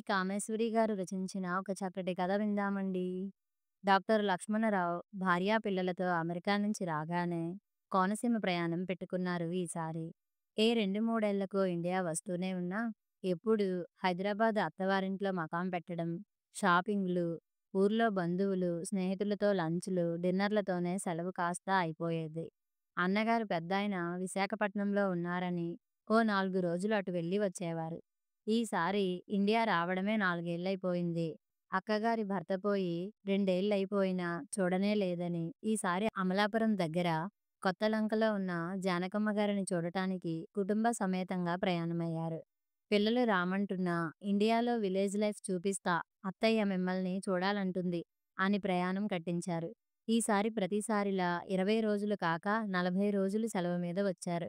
కామేశ్వరి గారు రచించిన ఒక చక్కటి కథ విందామండి. డాక్టర్ లక్ష్మణరావు భార్యా పిల్లలతో అమెరికా నుంచి రాగానే కోనసీమ ప్రయాణం పెట్టుకున్నారు ఈసారి. 2, 3 ఏళ్లకో ఇండియా వస్తూనే ఉన్నా, ఎప్పుడూ హైదరాబాద్ అత్తవారింట్లో మకాం పెట్టడం, షాపింగ్‌లు, ఊర్లో బంధువులు, స్నేహితులతో లంచ్‌లు, డిన్నర్‌లతోనే సెలవు కాస్త అయిపోయేది. అన్నగారు పెద్దాయన విశాఖపట్నంలో ఉన్నారని ఓ 4 రోజులు అటు వెళ్లి వచ్చేవారు. ఈసారి ఇండియా రావడమే 4 ఏళ్లయిపోయింది. అక్కగారి భర్త పోయి 2 ఏళ్లయిపోయినా చూడనే లేదని, ఈసారి అమలాపురం దగ్గర కొత్తలంకలో ఉన్న జానకమ్మ గారిని చూడటానికి కుటుంబ సమేతంగా ప్రయాణమయ్యారు. పిల్లలు రామంటున్నా, ఇండియాలో విలేజ్ లైఫ్ చూపిస్తా, అత్తయ్య మిమ్మల్ని చూడాలంటుంది అని ప్రయాణం కట్టించారు. ఈసారి ప్రతిసారిలా 20 రోజులు కాక 40 రోజులు సెలవు మీద వచ్చారు.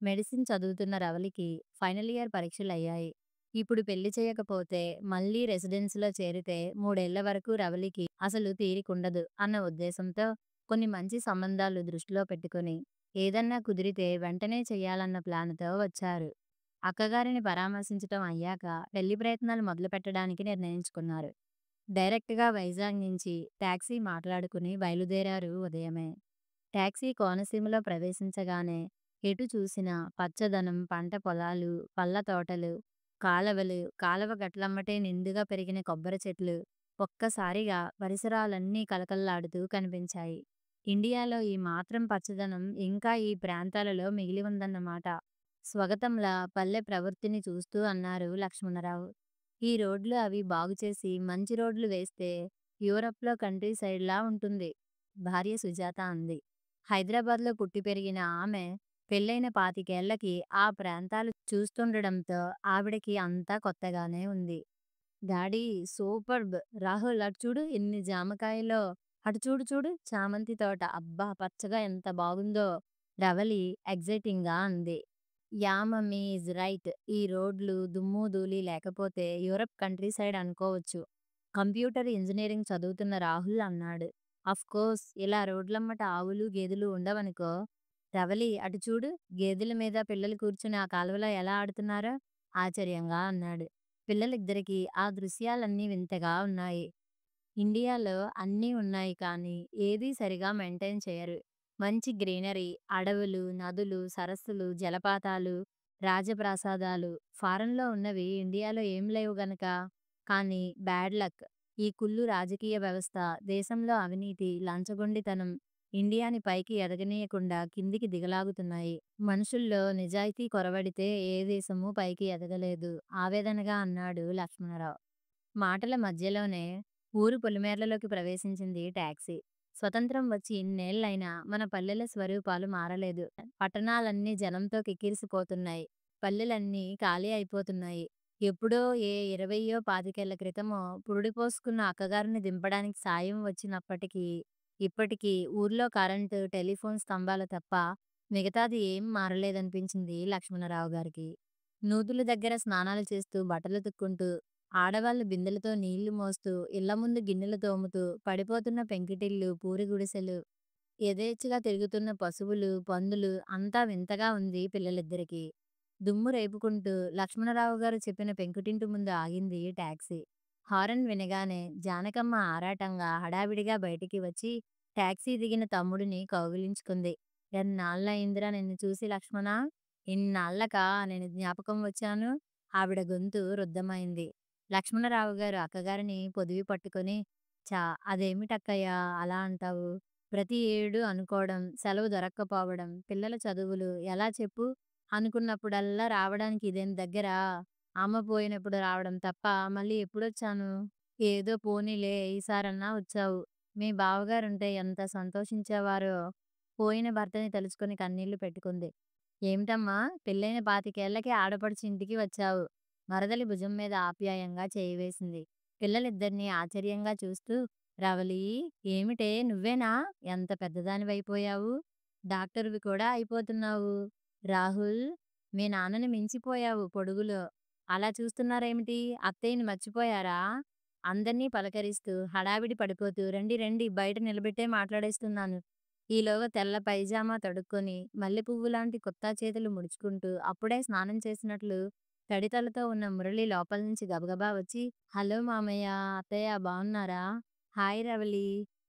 మెడిసిన్ చదువుతున్న రవలికి ఫైనల్ ఇయర్ పరీక్షలయ్యాయి. ఇప్పుడు పెళ్లి చేయకపోతే మళ్ళీ రెసిడెన్సీలో చేరితే 3 ఏళ్ల వరకు రవలికి అసలు తీరికుండదు అన్న ఉద్దేశంతో కొన్ని మంచి సంబంధాలు దృష్టిలో పెట్టుకొని ఏదన్నా కుదిరితే వెంటనే చెయ్యాలన్న ప్లాన్‌తో వచ్చారు. అక్కగారిని పరామర్శించటం అయ్యాక పెళ్లి ప్రయత్నాలు మొదలుపెట్టడానికి నిర్ణయించుకున్నారు. డైరెక్ట్‌గా వైజాగ్ నుంచి టాక్సీ మాట్లాడుకుని బయలుదేరారు ఉదయమే. టాక్సీ కోనసీమలో ప్రవేశించగానే ఎటు చూసినా పచ్చదనం, పంట పొలాలు, పళ్ళ తోటలు, కాలవలు, కాలవ గట్లమ్మటే నిండుగా పెరిగిన కొబ్బరి చెట్లు ఒక్కసారిగా పరిసరాలన్నీ కళకళలాడుతూ కనిపించాయి. ఇండియాలో ఈ మాత్రం పచ్చదనం ఇంకా ఈ ప్రాంతాలలో మిగిలి ఉందన్నమాట. స్వగతంలా పల్లె ప్రవృత్తిని చూస్తూ అన్నారు లక్ష్మణరావు. ఈ రోడ్లు అవి బాగుచేసి మంచి రోడ్లు వేస్తే యూరప్‌లో కంట్రీ సైడ్‌లా ఉంటుంది, భార్య సుజాత అంది. హైదరాబాద్‌లో పుట్టి పెరిగిన ఆమె పెళ్లైన 25 ఏళ్లకి ఆ ప్రాంతాలు చూస్తుండడంతో ఆవిడకి అంతా కొత్తగానే ఉంది. Daddy superb! రాహుల్ అటు చూడు ఎన్ని జామకాయలో, అటు చూడు చూడు చామంతి తోట, అబ్బా పచ్చగా ఎంత బాగుందో, రవలి ఎగ్జైటింగ్‌గా అంది. యాహ్! Mummy is right. ఈ రోడ్లు, దుమ్ము ధూళి లేకపోతే యూరప్ కంట్రీ సైడ్ అనుకోవచ్చు, కంప్యూటర్ ఇంజినీరింగ్ చదువుతున్న రాహుల్ అన్నాడు. అఫ్‌కోర్స్ ఇలా రోడ్లమ్మట ఆవులు, గేదెలు ఉండవనుకో. రవలి అటు చూడు గేదెల మీద పిల్లలు కూర్చుని ఆ కాలువలో ఎలా ఆడుతున్నారో ఆశ్చర్యంగా అన్నాడు. పిల్లలిద్దరికీ ఆ దృశ్యాలన్నీ వింతగా ఉన్నాయి. ఇండియాలో అన్నీ ఉన్నాయి కానీ ఏదీ సరిగా మెయింటైన్ చేయరు. మంచి గ్రీనరీ, అడవులు, నదులు, సరస్సులు, జలపాతాలు, రాజప్రాసాదాలు ఫారెన్‌లో ఉన్నవి ఇండియాలో ఏం లేవు గనక. కానీ బ్యాడ్ లక్, ఈ కుళ్ళు రాజకీయ వ్యవస్థ, దేశంలో అవినీతి, లంచగొండితనం ఇండియాని పైకి ఎదగనీయకుండా కిందికి దిగలాగుతున్నాయి. మనుషుల్లో నిజాయితీ కొరవడితే ఏ దేశమూ పైకి ఎదగలేదు ఆవేదనగా అన్నాడు లక్ష్మణరావు. మాటల మధ్యలోనే ఊరు పొలిమేర్లలోకి ప్రవేశించింది టాక్సీ. స్వతంత్రం వచ్చి ఇన్నేళ్లైనా మన పల్లెల స్వరూపాలు మారలేదు. పట్టణాలన్నీ జనంతో కిక్కిరిసిపోతున్నాయి. పల్లెలన్నీ ఖాళీ అయిపోతున్నాయి. ఎప్పుడో ఏ 20 25 క్రితమో పురుడు పోసుకున్న అక్కగారిని దింపడానికి సాయం వచ్చినప్పటికీ, ఇప్పటికీ ఊర్లో కరెంటు, టెలిఫోన్ స్తంభాలు తప్ప మిగతాది ఏం మారలేదనిపించింది లక్ష్మణరావు గారికి. నూతుల దగ్గర స్నానాలు చేస్తూ, బట్టలుతుక్కుంటూ, ఆడవాళ్లు బిందెలతో నీళ్లు మోస్తూ, ఇళ్ల ముందు గిన్నెలు తోముతూ, పడిపోతున్న పెంకుటిళ్లు, పూరి గుడిసెలు, యథేచ్ఛగా తిరుగుతున్న పశువులు, పందులు అంతా వింతగా ఉంది పిల్లలిద్దరికీ. దుమ్ము రేపుకుంటూ లక్ష్మణరావు గారు చెప్పిన పెంకుటింటి ముందు ఆగింది టాక్సీ. హారన్ వినగానే జానకమ్మ ఆరాటంగా హడావిడిగా బయటికి వచ్చి టాక్సీ దిగిన తమ్ముడిని కౌగిలించుకుంది. ఎన్నాళ్ళయిందిరా నిన్ను చూసి లక్ష్మణా? ఇన్నాళ్ళకా నేను జ్ఞాపకం వచ్చాను. ఆవిడ గొంతు రుద్ధమైంది. లక్ష్మణరావు గారు అక్కగారిని పొదివి పట్టుకొని, ఛ! అదేమిటక్కయ్యా అలా అంటావు? ప్రతి ఏడు అనుకోవడం, సెలవు దొరక్కపోవడం, పిల్లల చదువులు ఎలా చెప్పు? అనుకున్నప్పుడల్లా రావడానికి ఇదేం దగ్గరా? అమ్మ పోయినప్పుడు రావడం తప్ప మళ్ళీ ఎప్పుడొచ్చాను? ఏదో పోనీలే ఈసారన్నా వచ్చావు. మీ బావగారుంటే ఎంత సంతోషించేవారో. పోయిన భర్తని తలుచుకొని కన్నీళ్లు పెట్టుకుంది. ఏమిటమ్మా పెళ్ళైన 25 ఏళ్లకే ఆడపడుచు ఇంటికి వచ్చావు. మరదలి భుజం మీద ఆప్యాయంగా చేయి వేసింది. పిల్లలిద్దరినీ ఆశ్చర్యంగా చూస్తూ, రవలీ ఏమిటే నువ్వేనా? ఎంత పెద్దదానివైపోయావు. డాక్టరువి కూడా అయిపోతున్నావు. రాహుల్ మీ నాన్నని మించిపోయావు పొడుగులో. అలా చూస్తున్నారేమిటి? అత్తయ్యని మర్చిపోయారా? అందర్నీ పలకరిస్తూ హడావిడి పడిపోతూ రండి రండి బయట నిలబెట్టే మాట్లాడేస్తున్నాను. ఈలోగా తెల్ల పైజామా తొడుక్కొని మల్లెపువ్వులాంటి కుత్తా చేతులు ముడుచుకుంటూ అప్పుడే స్నానం చేసినట్లు తడితలతో ఉన్న మురళి లోపల నుంచి గబగబా వచ్చి, "హలో మామయ్య, అత్తయ్య బావున్నారా? హాయ్ రవలి.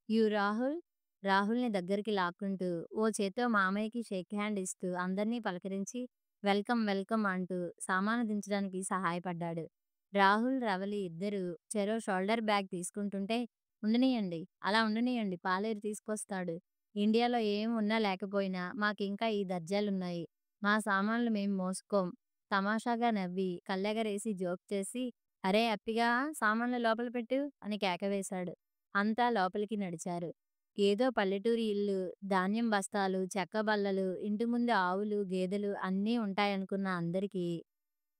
యూ రాహుల్?" రాహుల్‌ని దగ్గరికి లాక్కుంటూ, ఓ చేత్తో మామయ్యకి షేక్ హ్యాండ్ ఇస్తూ అందరినీ పలకరించి, "వెల్కమ్, వెల్కమ్" అంటూ సామాను దించడానికి సహాయపడ్డాడు. రాహుల్, రవలి ఇద్దరూ చెరో షోల్డర్ బ్యాగ్ తీసుకుంటుంటే, "ఉండనీయండి, అలా ఉండనీయండి, పాలేరు తీసుకొస్తాడు. ఇండియాలో ఏం ఉన్నా లేకపోయినా మాకింకా ఈ దర్జాలున్నాయి. మా సామాన్లు మేం మోసుకోం." తమాషాగా నవ్వి, కళ్ళెగరేసి జోక్ చేసి, "అరే అప్పిగా, సామాన్లు లోపల పెట్టు" అని కేక వేశాడు. అంతా లోపలికి నడిచారు. ఏదో పల్లెటూరి ఇల్లు, ధాన్యం బస్తాలు, చెక్క బల్లలు, ఇంటి ముందు ఆవులు, గేదెలు అన్నీ ఉంటాయనుకున్న అందరికీ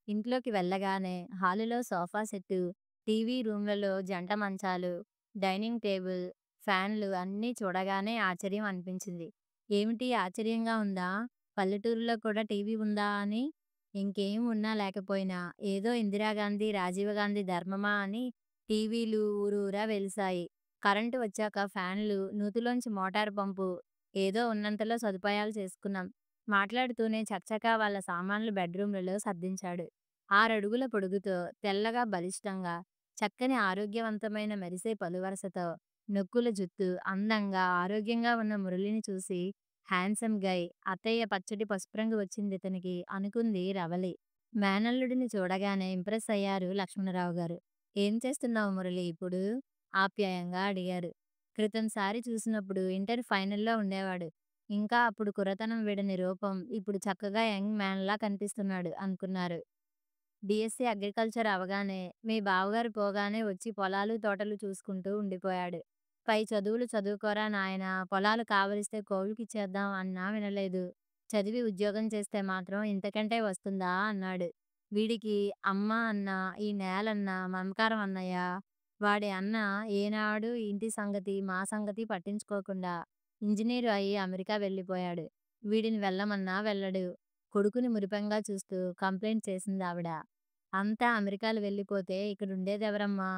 ఇంట్లోకి వెళ్ళగానే హాలులో సోఫా సెట్టు, టీవీ రూమ్‌లలో జంట మంచాలు, డైనింగ్ టేబుల్, ఫ్యాన్లు అన్నీ చూడగానే ఆశ్చర్యం అనిపించింది. "ఏమిటి ఆశ్చర్యంగా ఉందా? పల్లెటూరులో కూడా టీవీ ఉందా" అని. ఇంకేం ఉన్నా లేకపోయినా ఏదో ఇందిరాగాంధీ, రాజీవ్ గాంధీ ధర్మమా అని టీవీలు ఊరూరా వెలిసాయి. కరెంటు వచ్చాక ఫ్యాన్లు, నూతిలోంచి మోటారు పంపు, ఏదో ఉన్నంతలో సదుపాయాలు చేసుకున్నాం. మాట్లాడుతూనే చకచకా వాళ్ళ సామాన్లు బెడ్‌రూమ్‌లలో సర్దించాడు. 6 అడుగుల పొడుగుతో, తెల్లగా బలిష్టంగా, చక్కని ఆరోగ్యవంతమైన మెరిసే పలువరసతో, నొక్కుల జుత్తు, అందంగా, ఆరోగ్యంగా ఉన్న మురళిని చూసి హ్యాండ్సమ్ గై, అత్తయ్య పచ్చటి పసుపు రంగు వచ్చిందితనికి అనుకుంది రవలి. మేనల్లుడిని చూడగానే ఇంప్రెస్ అయ్యారు లక్ష్మణరావు గారు. "ఏం చేస్తున్నావు మురళి ఇప్పుడు?" ఆప్యాయంగా అడిగారు. "క్రితంసారి చూసినప్పుడు ఇంటర్ ఫైనల్‌లో ఉండేవాడు. ఇంకా అప్పుడు కుర్రతనం వీడని రూపం ఇప్పుడు చక్కగా యంగ్ మ్యాన్‌లా కనిపిస్తున్నాడు" అనుకున్నారు. బీఎస్సీ అగ్రికల్చర్ అవగానే మీ బావగారు పోగానే వచ్చి పొలాలు, తోటలు చూసుకుంటూ ఉండిపోయాడు. పై చదువులు చదువుకోరా నాయనా, పొలాలు కావలిస్తే కౌలుకిచ్చేద్దాం అన్నా వినలేదు. చదివి ఉద్యోగం చేస్తే మాత్రం ఇంతకంటే వస్తుందా అన్నాడు. వీడికి అమ్మ అన్నా, ఈ నేలన్నా మమకారం అన్నయ్య. వాడి అన్న ఏనాడు ఇంటి సంగతి, మా సంగతి పట్టించుకోకుండా ఇంజినీరు అయి అమెరికా వెళ్ళిపోయాడు. వీడిని వెళ్ళమన్నా వెళ్ళడు. కొడుకుని మురిపెంగా చూస్తూ కంప్లెయింట్ చేసిందావిడ. అంతా అమెరికాలు వెళ్ళిపోతే ఇక్కడుండేదెవరమ్మా?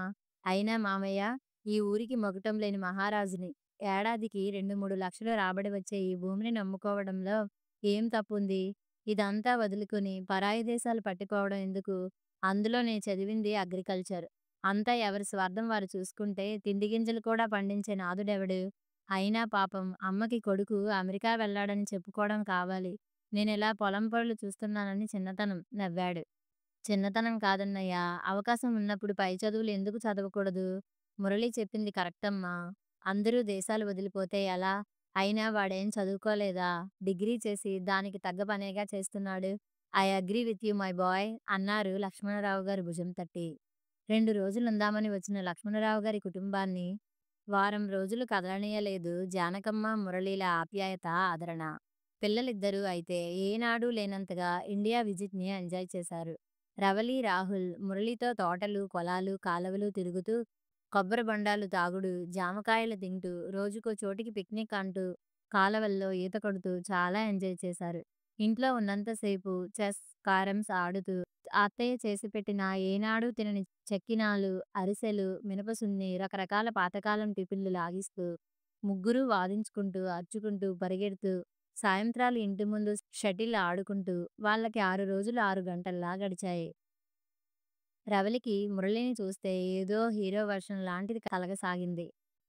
అయినా మామయ్య, ఈ ఊరికి మకుటం లేని మహారాజుని. ఏడాదికి 2, 3 లక్షలు రాబడి వచ్చే ఈ భూమిని నమ్ముకోవడంలో ఏం తప్పుంది? ఇదంతా వదులుకుని పరాయి దేశాలు పట్టుకోవడం ఎందుకు? అందులో నేను చదివింది అగ్రికల్చర్. అంతా ఎవరి స్వార్థం వారు చూసుకుంటే తిండి గింజలు కూడా పండించే నాథుడెవడు? అయినా పాపం అమ్మకి కొడుకు అమెరికా వెళ్ళాడని చెప్పుకోవడం కావాలి. నేనిలా పొలం పనులు చూస్తున్నానని చిన్నతనం నవ్వాడు. చిన్నతనం కాదన్నయ్యా, అవకాశం ఉన్నప్పుడు పై చదువులు ఎందుకు చదవకూడదు? మురళి చెప్పింది కరెక్టమ్మా. అందరూ దేశాలు వదిలిపోతే ఎలా? అయినా వాడేం చదువుకోలేదా? డిగ్రీ చేసి దానికి తగ్గ పనేగా చేస్తున్నాడు. I agree with you my boy అన్నారు లక్ష్మణరావు గారు భుజం తట్టి. 2 రోజులుందామని వచ్చిన లక్ష్మణరావు గారి కుటుంబాన్ని వారం రోజులు కదలనీయలేదు జానకమ్మ, మురళీల ఆప్యాయత, ఆదరణ. పిల్లలిద్దరూ అయితే ఏనాడూ లేనంతగా ఇండియా విజిట్‌ని ఎంజాయ్ చేశారు. రవలి, రాహుల్ మురళితో తోటలు, పొలాలు, కాలవలు తిరుగుతూ, కొబ్బరి బొండాలు తాగుడు, జామకాయలు తింటూ, రోజుకో చోటికి పిక్నిక్ అంటూ, కాలవల్లో ఈత కొడుతూ చాలా ఎంజాయ్ చేశారు. ఇంట్లో ఉన్నంతసేపు చెస్, కారమ్స్ ఆడుతూ, అత్తయ్య చేసిపెట్టిన ఏనాడూ తినని చెక్కినాలు, అరిసెలు, మినపసున్ని, రకరకాల పాతకాలం టిఫిన్‌లు లాగిస్తూ, ముగ్గురూ వాదించుకుంటూ, అరుచుకుంటూ, పరిగెడుతూ, సాయంత్రాలు ఇంటి ముందు షటిల్ ఆడుకుంటూ వాళ్ళకి 6 రోజులు 6 గంటల్లా గడిచాయి. రవలికి మురళిని చూస్తే ఏదో హీరో వర్షన్ లాంటిది కలగసాగింది.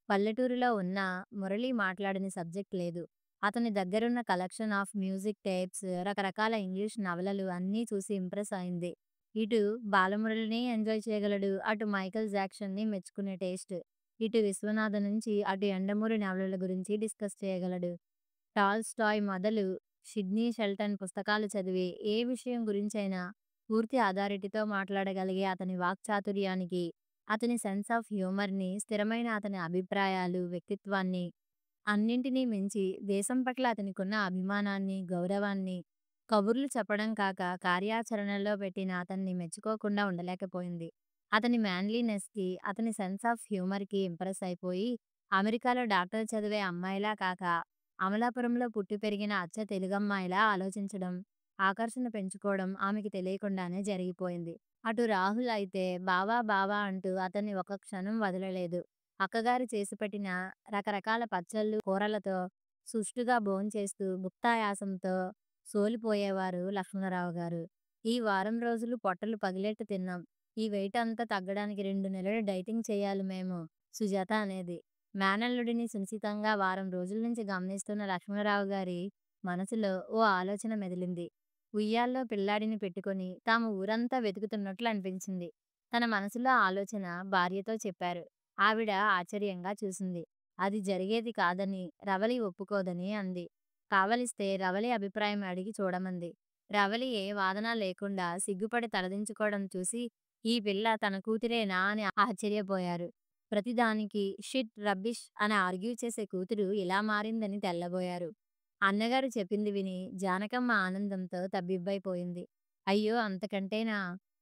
పల్లెటూరులో ఉన్నా మురళి మాట్లాడని సబ్జెక్ట్ లేదు. అతని దగ్గరున్న కలెక్షన్ ఆఫ్ మ్యూజిక్ టేప్స్, రకరకాల ఇంగ్లీష్ నవలలు అన్నీ చూసి ఇంప్రెస్ అయింది. ఇటు బాలమురళిని ఎంజాయ్ చేయగలడు, అటు మైకేల్ జాక్సన్‌ని మెచ్చుకునే టేస్ట్. ఇటు విశ్వనాథ నుంచి అటు యండమూరి నవలల గురించి డిస్కస్ చేయగలడు. టాల్స్టాయ్ మొదలు సిడ్నీ షెల్టన్ పుస్తకాలు చదివి ఏ విషయం గురించైనా పూర్తి అథారిటీతో మాట్లాడగలిగే అతని వాక్చాతుర్యానికి, అతని సెన్స్ ఆఫ్ హ్యూమర్‌ని, స్థిరమైన అతని అభిప్రాయాలు, వ్యక్తిత్వాన్ని, అన్నింటినీ మించి దేశం పట్ల అతనికున్న అభిమానాన్ని, గౌరవాన్ని కబుర్లు చెప్పడం కాక కార్యాచరణలో పెట్టిన అతన్ని మెచ్చుకోకుండా ఉండలేకపోయింది. అతని మ్యాన్లీనెస్‌కి, అతని సెన్స్ ఆఫ్ హ్యూమర్‌కి ఇంప్రెస్ అయిపోయి అమెరికాలో డాక్టర్ చదివే అమ్మాయిలా కాక అమలాపురంలో పుట్టి పెరిగిన అచ్చ తెలుగమ్మాయిలా ఆలోచించడం, ఆకర్షణ పెంచుకోవడం ఆమెకి తెలియకుండానే జరిగిపోయింది. అటు రాహుల్ అయితే బావా బావా అంటూ అతన్ని ఒక్క క్షణం వదలలేదు. అక్కగారు చేసిపెట్టిన రకరకాల పచ్చళ్ళు, కూరలతో సుష్టుగా భోంచేస్తూ భుక్తాయాసంతో సోలిపోయేవారు లక్ష్మణరావు గారు. ఈ వారం రోజులు పొట్టలు పగిలేట్టు తిన్నాం. ఈ వెయిట్ అంతా తగ్గడానికి 2 నెలలు డైటింగ్ చేయాలి మేము. సుజాత అనేది. మేనల్లుడిని సునిశితంగా వారం రోజుల నుంచి గమనిస్తున్న లక్ష్మణరావు గారి మనసులో ఓ ఆలోచన మెదిలింది. ఉయ్యాల్లో పిల్లాడిని పెట్టుకొని తాము ఊరంతా వెతుకుతున్నట్లు అనిపించింది. తన మనసులో ఆలోచన భార్యతో చెప్పారు. ఆవిడ ఆశ్చర్యంగా చూసింది. అది జరిగేది కాదని, రవలి ఒప్పుకోదని అంది. కావలిస్తే రవలి అభిప్రాయం అడిగి చూడమంది. రవలి ఏ వాదన లేకుండా సిగ్గుపడి తలదించుకోవడం చూసి ఈ పిల్ల తన కూతురేనా అని ఆశ్చర్యపోయారు. ప్రతిదానికి షిట్ రబ్బిష్ అని ఆర్గ్యూ చేసే కూతురు ఇలా మారిందని తెల్లబోయారు. అన్నగారు చెప్పింది విని జానకమ్మ ఆనందంతో తబ్బిబ్బైపోయింది. అయ్యో అంతకంటేనా,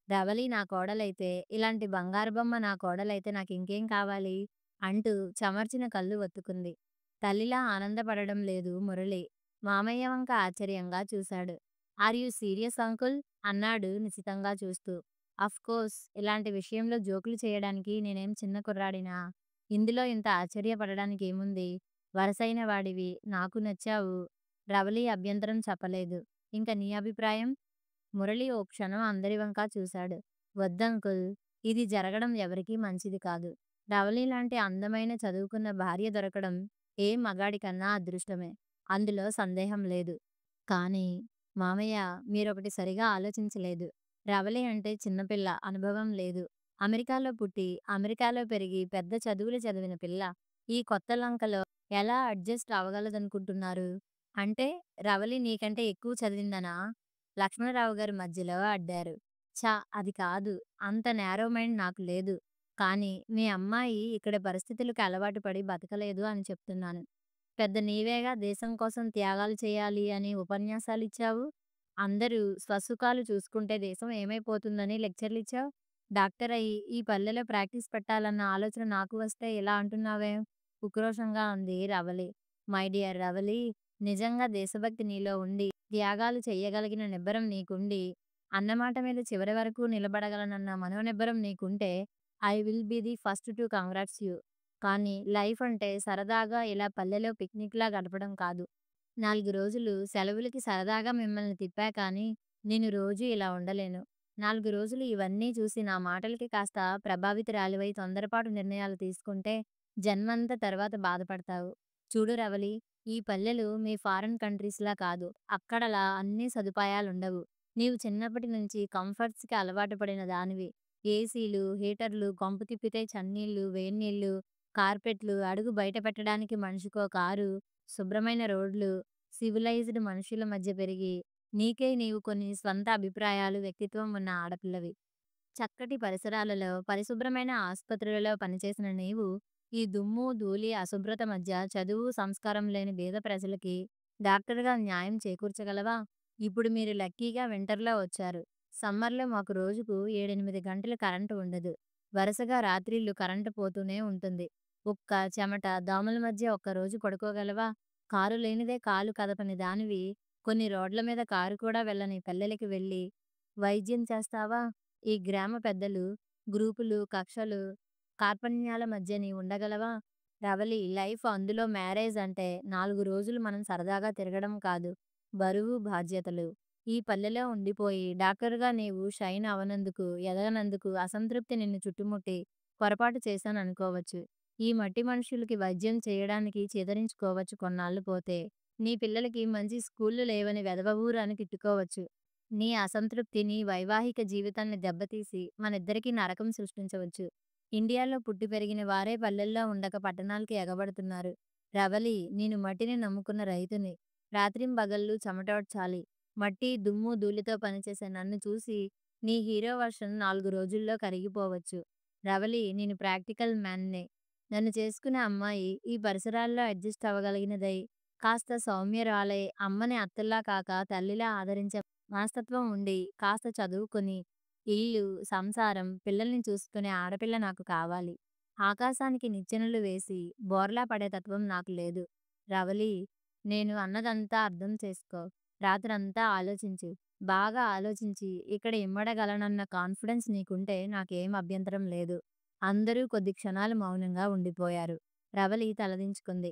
రవలి నా కోడలైతే, ఇలాంటి బంగారు బొమ్మ నా కోడలైతే నాకింకేం కావాలి అంటూ చెమర్చిన కళ్ళు ఒత్తుకుంది. తల్లిలా ఆనందపడడం లేదు మురళి. మామయ్య వంక ఆశ్చర్యంగా చూశాడు. ఆర్ యూ సీరియస్ అంకుల్ అన్నాడు నిశితంగా చూస్తూ. అఫ్కోర్స్ ఇలాంటి విషయంలో జోకులు చేయడానికి నేనేం చిన్న కుర్రాడినా. ఇందులో ఇంత ఆశ్చర్యపడడానికి ఏముంది. వరసైన వాడివి, నాకు నచ్చావు. రవలి అభ్యంతరం చెప్పలేదు. ఇంక నీ అభిప్రాయం? మురళి ఓ క్షణం అందరి వంకా చూశాడు. వద్దంకుల్, ఇది జరగడం ఎవరికీ మంచిది కాదు. రవలి లాంటి అందమైన చదువుకున్న భార్య దొరకడం ఏ మగాడికన్నా అదృష్టమే. అందులో సందేహం లేదు. కానీ మామయ్య, మీరొకటి సరిగా ఆలోచించలేదు. రవలి అంటే చిన్నపిల్ల, అనుభవం లేదు. అమెరికాలో పుట్టి, అమెరికాలో పెరిగి పెద్ద చదువులు చదివిన పిల్ల ఈ కొత్త లంకలో ఎలా అడ్జస్ట్ అవ్వగలదనుకుంటున్నారు? అంటే రవలి నీకంటే ఎక్కువ చదివిందనా? లక్ష్మణరావు గారు మధ్యలో అడ్డారు. ఛ! అది కాదు. అంత నేరో మైండ్ నాకు లేదు. కానీ మీ అమ్మాయి ఇక్కడ పరిస్థితులకి అలవాటు పడి బతకలేదు అని చెప్తున్నాను. పెద్ద నీవేగా దేశం కోసం త్యాగాలు చేయాలి అని ఉపన్యాసాలిచ్చావు. అందరూ స్వసుఖాలు చూసుకుంటే దేశం ఏమైపోతుందని లెక్చర్లిచ్చావు. డాక్టర్ అయ్యి ఈ పల్లెలో ప్రాక్టీస్ పెట్టాలన్న ఆలోచన నాకు వస్తే ఇలా అంటున్నావే? ఉక్రోషంగా అంది రవలి. మై డియర్ రవలి, నిజంగా దేశభక్తి నీలో ఉండి, త్యాగాలు చెయ్యగలిగిన నిబ్బరం నీకుండి, అన్నమాట మీద చివరి వరకు నిలబడగలనన్న మనోనిబ్బరం నీకుంటే I will be the first to congrats you. కానీ లైఫ్ అంటే సరదాగా ఇలా పల్లెలో పిక్నిక్‌లా గడపడం కాదు. 4 రోజులు సెలవులకి సరదాగా మిమ్మల్ని తిప్పా కానీ, నేను రోజూ ఇలా ఉండలేను. 4 రోజులు ఇవన్నీ చూసి నా మాటలకి కాస్త ప్రభావితురాలివై తొందరపాటు నిర్ణయాలు తీసుకుంటే, జన్మంతా తర్వాత బాధపడతావు. చూడు రవలి, ఈ పల్లెలు మీ ఫారిన్ కంట్రీస్‌లా కాదు. అక్కడలా అన్ని సదుపాయాలుండవు. నీవు చిన్నప్పటి నుంచి కంఫర్ట్స్‌కి అలవాటు పడిన దానివి. ఏసీలు, హీటర్లు, కొంప తిప్పితే చన్నీళ్ళు, వేన్నీళ్ళు, కార్పెట్లు, అడుగు బయట పెట్టడానికి మనిషికో కారు, శుభ్రమైన రోడ్లు, సివిలైజ్డ్ మనుషుల మధ్య పెరిగి, నీకే నీవు కొన్ని స్వంత అభిప్రాయాలు, వ్యక్తిత్వం ఉన్న ఆడపిల్లవి. చక్కటి పరిసరాలలో, పరిశుభ్రమైన ఆస్పత్రులలో పనిచేసిన నీవు, ఈ దుమ్ము, ధూళి, అశుభ్రత మధ్య చదువు, సంస్కారం లేని బీద ప్రజలకి డాక్టర్‌గా న్యాయం చేకూర్చగలవా? ఇప్పుడు మీరు లక్కీగా వింటర్‌లో వచ్చారు. సమ్మర్‌లో మాకు రోజుకు 7, 8 గంటలు కరెంటు ఉండదు. వరుసగా రాత్రిళ్ళు కరెంటు పోతూనే ఉంటుంది. ఉక్క, చెమట, దోమల మధ్య ఒక్కరోజు పడుకోగలవా? కారు లేనిదే కాలు కదపని దానివి, కొన్ని రోడ్ల మీద కారు కూడా వెళ్ళని పల్లెలకి వెళ్ళి వైద్యం చేస్తావా? ఈ గ్రామ పెద్దలు, గ్రూపులు, కక్షలు, కార్పణ్యాల మధ్య నీవుండగలవా? రవలి, లైఫ్ అందులో మ్యారేజ్ అంటే 4 రోజులు మనం సరదాగా తిరగడం కాదు. బరువు, బాధ్యతలు. ఈ పల్లెలో ఉండిపోయి డాక్టరుగా నీవు షైన్ అవ్వనందుకు, ఎదగనందుకు అసంతృప్తి నిన్ను చుట్టుముట్టి పొరపాటు చేశాననుకోవచ్చు. ఈ మట్టి మనుషులకి వైద్యం చేయడానికి చేదరించుకోవచ్చు కొన్నాళ్ళు పోతే. నీ పిల్లలకి మంచి స్కూళ్ళు లేవని వెధవ ఊరు అని తిట్టుకోవచ్చు. నీ అసంతృప్తి నీ వైవాహిక జీవితాన్ని దెబ్బతీసి మనిద్దరికీ నరకం సృష్టించవచ్చు. ఇండియాలో పుట్టి పెరిగిన వారే పల్లెల్లో ఉండక పట్టణాలకి ఎగబడుతున్నారు. రవలి, నేను మట్టిని నమ్ముకున్న రైతుని. రాత్రింబగళ్ళు చెమటోడ్చాలి. మట్టి, దుమ్ము, ధూళితో పనిచేసే నన్ను చూసి నీ హీరో వర్షన్ 4 రోజుల్లో కరిగిపోవచ్చు. రవలి, నేను ప్రాక్టికల్ మ్యాన్‌నే. నన్ను చేసుకునే అమ్మాయి ఈ పరిసరాల్లో అడ్జస్ట్ అవ్వగలిగినదై, కాస్త సౌమ్యురాలై, అమ్మని అత్తల్లా కాక తల్లిలా ఆదరించే మనస్తత్వం ఉండి, కాస్త చదువుకొని, ఇల్లు, సంసారం, పిల్లల్ని చూసుకునే ఆడపిల్ల నాకు కావాలి. ఆకాశానికి నిచ్చెనలు వేసి బోర్లా పడే తత్వం నాకు లేదు. రవలి, నేను అన్నదంతా అర్థం చేసుకో. రాత్రంతా ఆలోచించు. బాగా ఆలోచించి ఇక్కడ ఇమ్మడగలనన్న కాన్ఫిడెన్స్ నీకుంటే నాకేం అభ్యంతరం లేదు. అందరూ కొద్ది క్షణాలు మౌనంగా ఉండిపోయారు. రవలి తలదించుకుంది.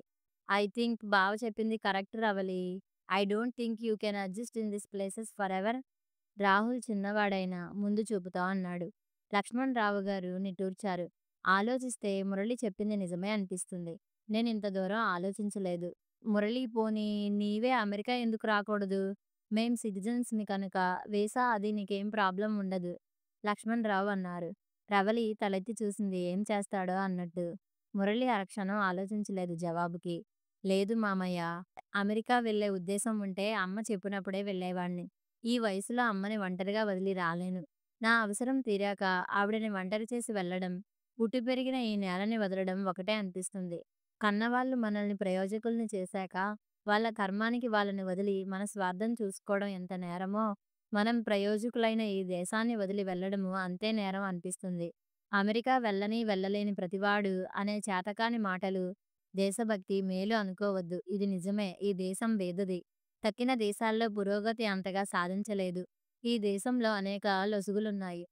ఐ థింక్ బావ చెప్పింది correct Ravali. I don't think you can adjust in this places forever. Rahul చిన్నవాడైనా ముందు చూపుతో అన్నాడు. లక్ష్మణరావు గారు నిట్టూర్చారు. ఆలోచిస్తే మురళి చెప్పింది నిజమే అనిపిస్తుంది. నేనింత దూరం ఆలోచించలేదు. మురళి పోనీ నీవే అమెరికా ఎందుకు రాకూడదు? మేం సిటిజన్స్‌ని కనుక వీసా అది నీకేం ప్రాబ్లమ్ ఉండదు. లక్ష్మణరావు అన్నారు. రవలి తలెత్తి చూసింది ఏం చేస్తాడో అన్నట్టు. మురళి అరక్షణం ఆలోచించలేదు జవాబుకి. లేదు మామయ్య. అమెరికా వెళ్ళే ఉద్దేశం ఉంటే అమ్మ చెప్పినప్పుడే వెళ్ళేవాణ్ణి. ఈ వయసులో అమ్మని ఒంటరిగా వదిలి రాలేను. నా అవసరం తీరాక ఆవిడని ఒంటరి చేసి వెళ్ళడం, పుట్టి పెరిగిన ఈ నేలని వదలడం ఒకటే అనిపిస్తుంది. కన్నవాళ్ళు మనల్ని ప్రయోజకుల్ని చేశాక, వాళ్ళ కర్మానికి వాళ్ళని వదిలి మన స్వార్థం చూసుకోవడం ఎంత నేరమో, మనం ప్రయోజకులైన ఈ దేశాన్ని వదిలి వెళ్ళడము అంతే నేరం అనిపిస్తుంది. అమెరికా వెళ్ళని వెళ్ళలేని ప్రతివాడు అనే చేతకాని మాటలు దేశభక్తి, మేలు అనుకోవద్దు. ఇది నిజమే. ఈ దేశం బీదది. తక్కిన దేశాల్లో పురోగతి అంతగా సాధించలేదు. ఈ దేశంలో అనేక లొసుగులున్నాయి.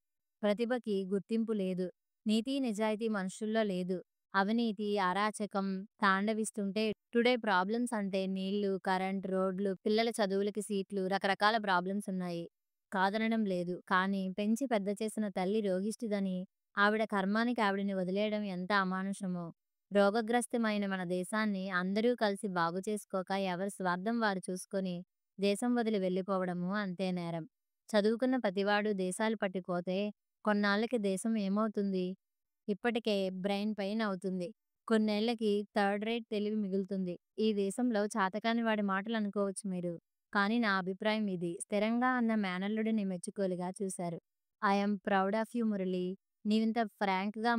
ప్రతిభకి గుర్తింపు లేదు. నీతి, నిజాయితీ మనుషుల్లో లేదు. అవినీతి, అరాచకం తాండవిస్తుంటే టుడే ప్రాబ్లమ్స్ అంటే నీళ్లు, కరెంట్, రోడ్లు, పిల్లల చదువులకి సీట్లు, రకరకాల ప్రాబ్లమ్స్ ఉన్నాయి. కాదనడం లేదు. కానీ పెంచి పెద్ద చేసిన తల్లి రోగిష్టిదని, ఆవిడ కర్మానికి ఆవిడని వదిలేయడం ఎంత అమానుషమో. రోగగ్రస్తమైన మన దేశాన్ని అందరూ కలిసి బాగు చేసుకోక ఎవరి స్వార్థం వారు చూసుకొని దేశం వదిలి వెళ్ళిపోవడము అంతే నేరం. చదువుకున్న ప్రతివాడు దేశాలు పట్టిపోతే కొన్నాళ్ళకి దేశం ఏమవుతుంది? ఇప్పటికే బ్రెయిన్ పెయిన్ అవుతుంది. కొన్నేళ్లకి థర్డ్ రేట్ తెలివి మిగులుతుంది. ఈ దేశంలో చాతకాని వాడి మాటలు అనుకోవచ్చు మీరు. కానీ నా అభిప్రాయం ఇది. స్థిరంగా అన్న మేనల్లుడిని మెచ్చుకోలుగా చూశారు. I'm proud of you Murali. నీవింత ఫ్రాంక్‌గా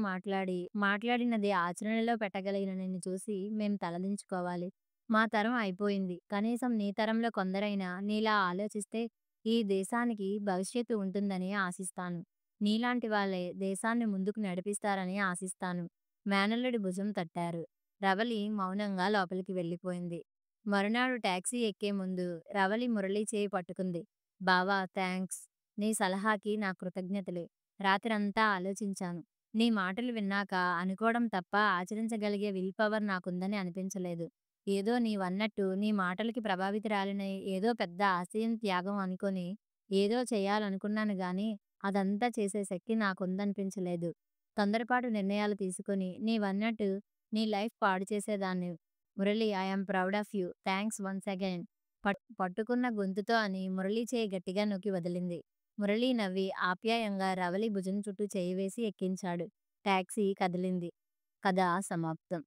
మాట్లాడినది ఆచరణలో పెట్టగలిగిన నిన్ను చూసి మేం తలదించుకోవాలి. మా తరం అయిపోయింది. కనీసం నీ తరంలో కొందరైనా నీలా ఆలోచిస్తే ఈ దేశానికి భవిష్యత్తు ఉంటుందని ఆశిస్తాను. నీలాంటి వాళ్ళే దేశాన్ని ముందుకు నడిపిస్తారని ఆశిస్తాను. మేనల్లుడి భుజం తట్టారు. రవలి మౌనంగా లోపలికి వెళ్ళిపోయింది. మరునాడు టాక్సీ ఎక్కే ముందు రవలి మురళి చేయి పట్టుకుంది. బావా థాంక్స్. నీ సలహాకి నా కృతజ్ఞతలు. రాత్రంతా ఆలోచించాను. నీ మాటలు విన్నాక అనుకోవడం తప్ప ఆచరించగలిగే విల్ పవర్ నాకుందని అనిపించలేదు. ఏదో నీవన్నట్టు నీ మాటలకి ప్రభావితురాలినై ఏదో పెద్ద ఆశయం త్యాగం అనుకొని ఏదో చేయాలనుకున్నాను గానీ అదంతా చేసే శక్తి నాకుందనిపించలేదు. తొందరపాటు నిర్ణయాలు తీసుకొని నీవన్నట్టు నీ లైఫ్ పాడు చేసేదాన్ని. Murali I'm proud of you. Thanks once again. పట్టుకున్న గొంతుతో అని మురళి చేయి గట్టిగా నొక్కి వదిలింది. మురళి నవ్వి ఆప్యాయంగా రవలి భుజం చుట్టూ చేయి వేసి ఎక్కించాడు. టాక్సీ కదిలింది. కథ సమాప్తం.